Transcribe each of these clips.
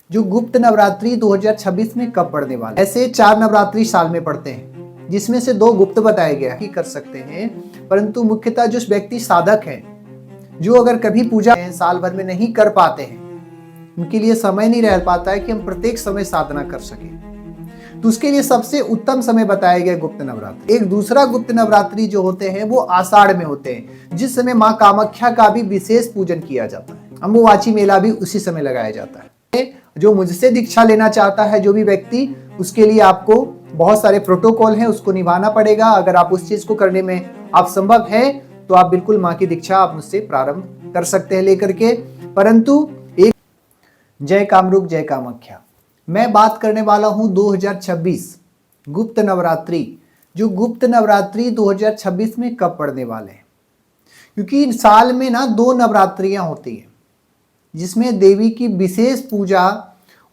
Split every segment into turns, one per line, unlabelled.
जो गुप्त नवरात्रि 2026 में कब पड़ने वाला है। ऐसे 4 नवरात्रि साल में पड़ते हैं, जिसमें से 2 गुप्त बताए गए हैं कर सकते हैं, परंतु मुख्यतः जो व्यक्ति साधक हैं, जो अगर कभी पूजा साल भर में नहीं कर पाते हैं, उनके लिए समय नहीं रह पाता है कि हम प्रत्येक समय साधना कर सकें, तो उसके लिए सबसे उत्तम समय बताया गया गुप्त नवरात्रि। एक दूसरा गुप्त नवरात्रि जो होते हैं वो आषाढ़ में होते हैं, जिस समय माँ कामाख्या का भी विशेष पूजन किया जाता है। अम्बुवाची मेला भी उसी समय लगाया जाता है। जो मुझसे दीक्षा लेना चाहता है जो भी व्यक्ति, उसके लिए आपको बहुत सारे प्रोटोकॉल हैं, उसको निभाना पड़ेगा। अगर आप उस चीज को करने में आप संभव है तो आप बिल्कुल माँ की दीक्षा आप मुझसे प्रारंभ कर सकते हैं लेकर के। परंतु एक जय कामरूप जय कामाख्या, मैं बात करने वाला हूं 2026 गुप्त नवरात्रि, जो गुप्त नवरात्रि 2026 में कब पड़ने वाले हैं। क्योंकि साल में ना 2 नवरात्रियां होती हैं, जिसमें देवी की विशेष पूजा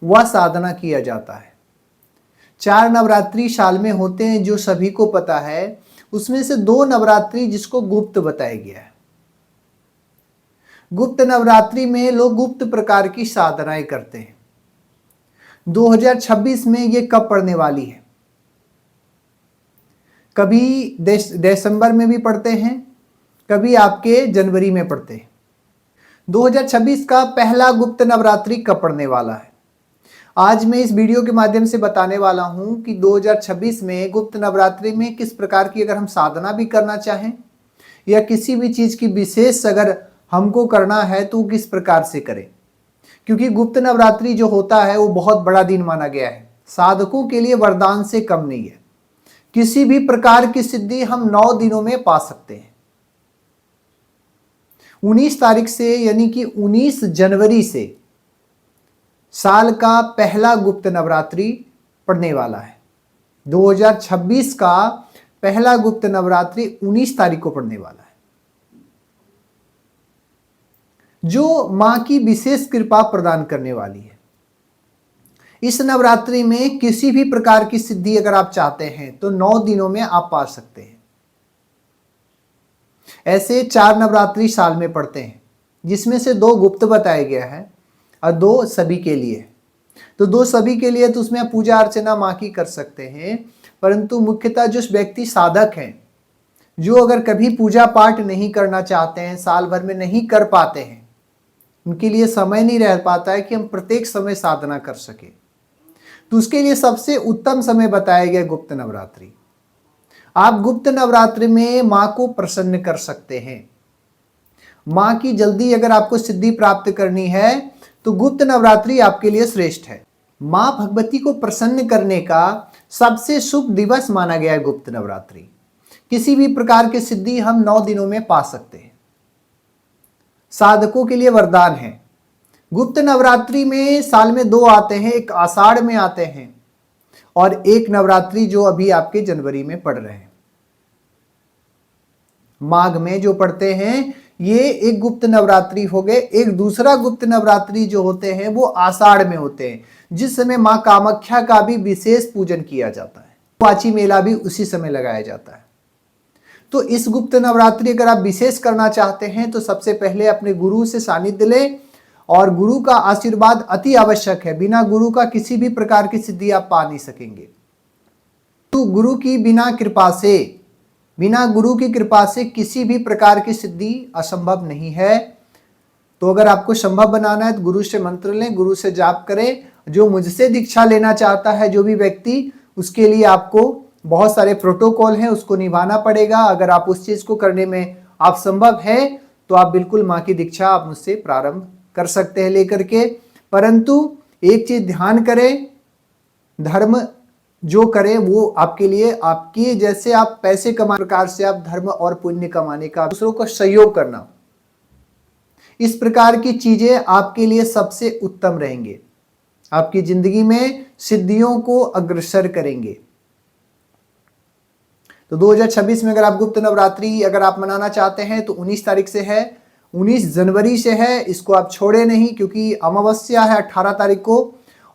व साधना किया जाता है। 4 नवरात्रि साल में होते हैं, जो सभी को पता है। उसमें से 2 नवरात्रि जिसको गुप्त बताया गया है। गुप्त नवरात्रि में लोग गुप्त प्रकार की साधनाएं करते हैं। 2026 में ये कब पड़ने वाली है, कभी दिसंबर में भी पड़ते हैं, कभी आपके जनवरी में पड़ते हैं। 2026 का पहला गुप्त नवरात्रि कब पड़ने वाला है, आज मैं इस वीडियो के माध्यम से बताने वाला हूं कि 2026 में गुप्त नवरात्रि में किस प्रकार की अगर हम साधना भी करना चाहें या किसी भी चीज की विशेष अगर हमको करना है तो किस प्रकार से करें। क्योंकि गुप्त नवरात्रि जो होता है वो बहुत बड़ा दिन माना गया है, साधकों के लिए वरदान से कम नहीं है। किसी भी प्रकार की सिद्धि हम 9 दिनों में पा सकते हैं। 19 तारीख से यानी कि 19 जनवरी से साल का पहला गुप्त नवरात्रि पड़ने वाला है। 2026 का पहला गुप्त नवरात्रि 19 तारीख को पड़ने वाला है, जो मां की विशेष कृपा प्रदान करने वाली है। इस नवरात्रि में किसी भी प्रकार की सिद्धि अगर आप चाहते हैं तो 9 दिनों में आप पा सकते हैं। ऐसे 4 नवरात्रि साल में पड़ते हैं, जिसमें से 2 गुप्त बताया गया है और 2 सभी के लिए। तो 2 सभी के लिए तो उसमें पूजा अर्चना मां की कर सकते हैं, परंतु मुख्यतः जो व्यक्ति साधक हैं, जो अगर कभी पूजा पाठ नहीं करना चाहते हैं, साल भर में नहीं कर पाते हैं, उनके लिए समय नहीं रह पाता है कि हम प्रत्येक समय साधना कर सके, तो उसके लिए सबसे उत्तम समय बताया गया गुप्त नवरात्रि। आप गुप्त नवरात्रि में मां को प्रसन्न कर सकते हैं। मां की जल्दी अगर आपको सिद्धि प्राप्त करनी है तो गुप्त नवरात्रि आपके लिए श्रेष्ठ है। मां भगवती को प्रसन्न करने का सबसे शुभ दिवस माना गया है गुप्त नवरात्रि। किसी भी प्रकार की सिद्धि हम 9 दिनों में पा सकते हैं, साधकों के लिए वरदान है। गुप्त नवरात्रि में साल में 2 आते हैं, एक आषाढ़ में आते हैं और एक नवरात्रि जो अभी आपके जनवरी में पड़ रहे हैं, माघ में जो पड़ते हैं, ये एक गुप्त नवरात्रि हो गए। एक दूसरा गुप्त नवरात्रि जो होते हैं वो आषाढ़ में होते हैं, जिस समय मां कामाख्या का भी विशेष पूजन किया जाता है। वाची मेला भी उसी समय लगाया जाता है। तो इस गुप्त नवरात्रि अगर आप विशेष करना चाहते हैं तो सबसे पहले अपने गुरु से सानिध्य लें, और गुरु का आशीर्वाद अति आवश्यक है। बिना गुरु का किसी भी प्रकार की सिद्धि आप पा नहीं सकेंगे। तो गुरु की बिना गुरु की कृपा से किसी भी प्रकार की सिद्धि असंभव नहीं है। तो अगर आपको संभव बनाना है तो गुरु से मंत्र लें, गुरु से जाप करें। जो मुझसे दीक्षा लेना चाहता है जो भी व्यक्ति, उसके लिए आपको बहुत सारे प्रोटोकॉल हैं, उसको निभाना पड़ेगा। अगर आप उस चीज को करने में आप संभव है तो आप बिल्कुल मां की दीक्षा आप मुझसे प्रारंभ कर सकते हैं लेकर के। परंतु एक चीज ध्यान करें, धर्म जो करें वो आपके लिए, आपकी जैसे आप पैसे कमाने प्रकार से आप धर्म और पुण्य कमाने का, दूसरों को सहयोग करना, इस प्रकार की चीजें आपके लिए सबसे उत्तम रहेंगे, आपकी जिंदगी में सिद्धियों को अग्रसर करेंगे। तो 2026 में अगर आप गुप्त नवरात्रि अगर आप मनाना चाहते हैं तो 19 तारीख से है, 19 जनवरी से है। इसको आप छोड़े नहीं, क्योंकि अमावस्या है 18 तारीख को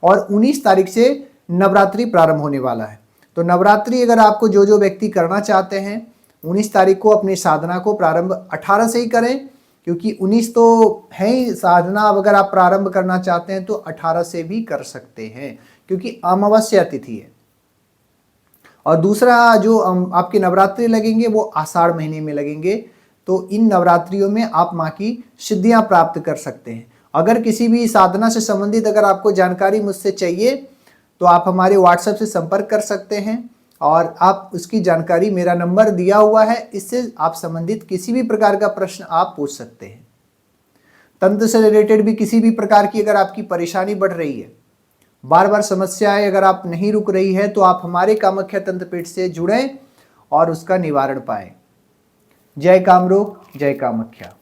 और 19 तारीख से नवरात्रि प्रारंभ होने वाला है। तो नवरात्रि अगर आपको जो व्यक्ति करना चाहते हैं 19 तारीख को अपनी साधना को प्रारंभ 18 से ही करें, क्योंकि 19 तो है ही साधना। अब अगर आप प्रारंभ करना चाहते हैं तो 18 से भी कर सकते हैं, क्योंकि अमावस्या तिथि है। और दूसरा जो आपके नवरात्रि लगेंगे वो आषाढ़ महीने में लगेंगे। तो इन नवरात्रियों में आप माँ की सिद्धियां प्राप्त कर सकते हैं। अगर किसी भी साधना से संबंधित अगर आपको जानकारी मुझसे चाहिए तो आप हमारे व्हाट्सएप से संपर्क कर सकते हैं, और आप उसकी जानकारी, मेरा नंबर दिया हुआ है, इससे आप संबंधित किसी भी प्रकार का प्रश्न आप पूछ सकते हैं। तंत्र से रिलेटेड भी किसी भी प्रकार की अगर आपकी परेशानी बढ़ रही है, बार बार समस्याएं अगर आप नहीं रुक रही है, तो आप हमारे कामाख्या तंत्रपीठ से जुड़ें और उसका निवारण पाएं। जय कामरूप, जय कामाख्या।